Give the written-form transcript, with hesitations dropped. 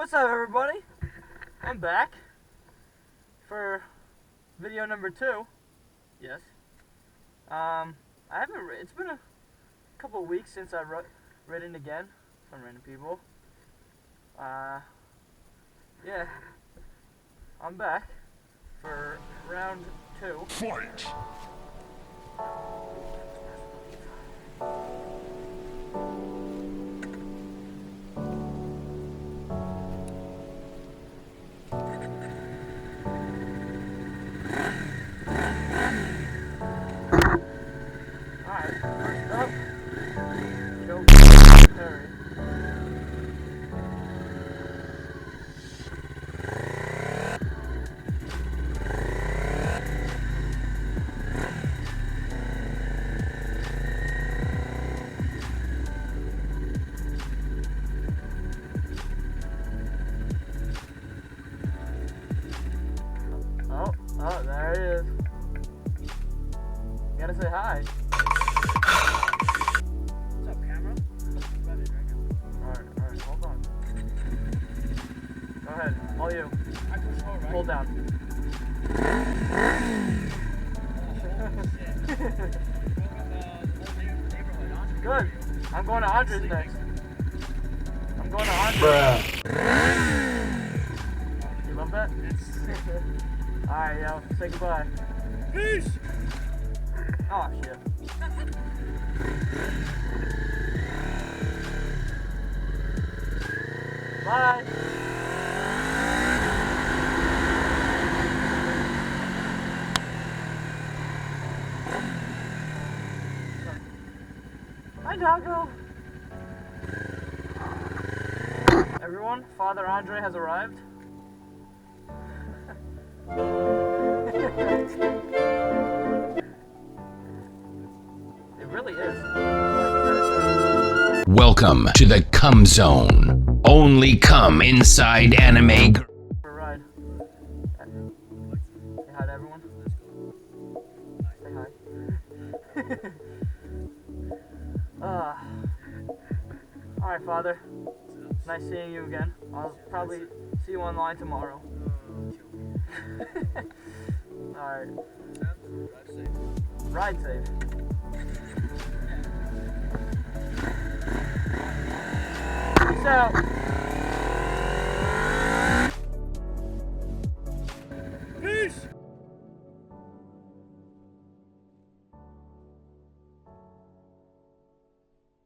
What's up, everybody? I'm back for video number 2. Yes. I haven't. It's been a couple of weeks since I've written again. Some random people. Yeah. I'm back for round 2. Fight! Alright, first up, Joe Perry. Oh, there he is. You gotta say hi. What's up, camera? Alright, hold on. Go ahead, all you. I push hold, right? Hold down. Good. I'm going to Andre's next. I'm going to Andre's. You love that? Alright, yo, say goodbye. Peace! Oh, shit. Bye. Hi, doggo. Everyone, Father Andre has arrived. It really is. Welcome to the Cum Zone. Only come inside anime. For a ride. Say hi to everyone. Say hi. Alright, Father. Nice seeing you again. I'll probably see you online tomorrow. Alright. Ride safe. Peace out.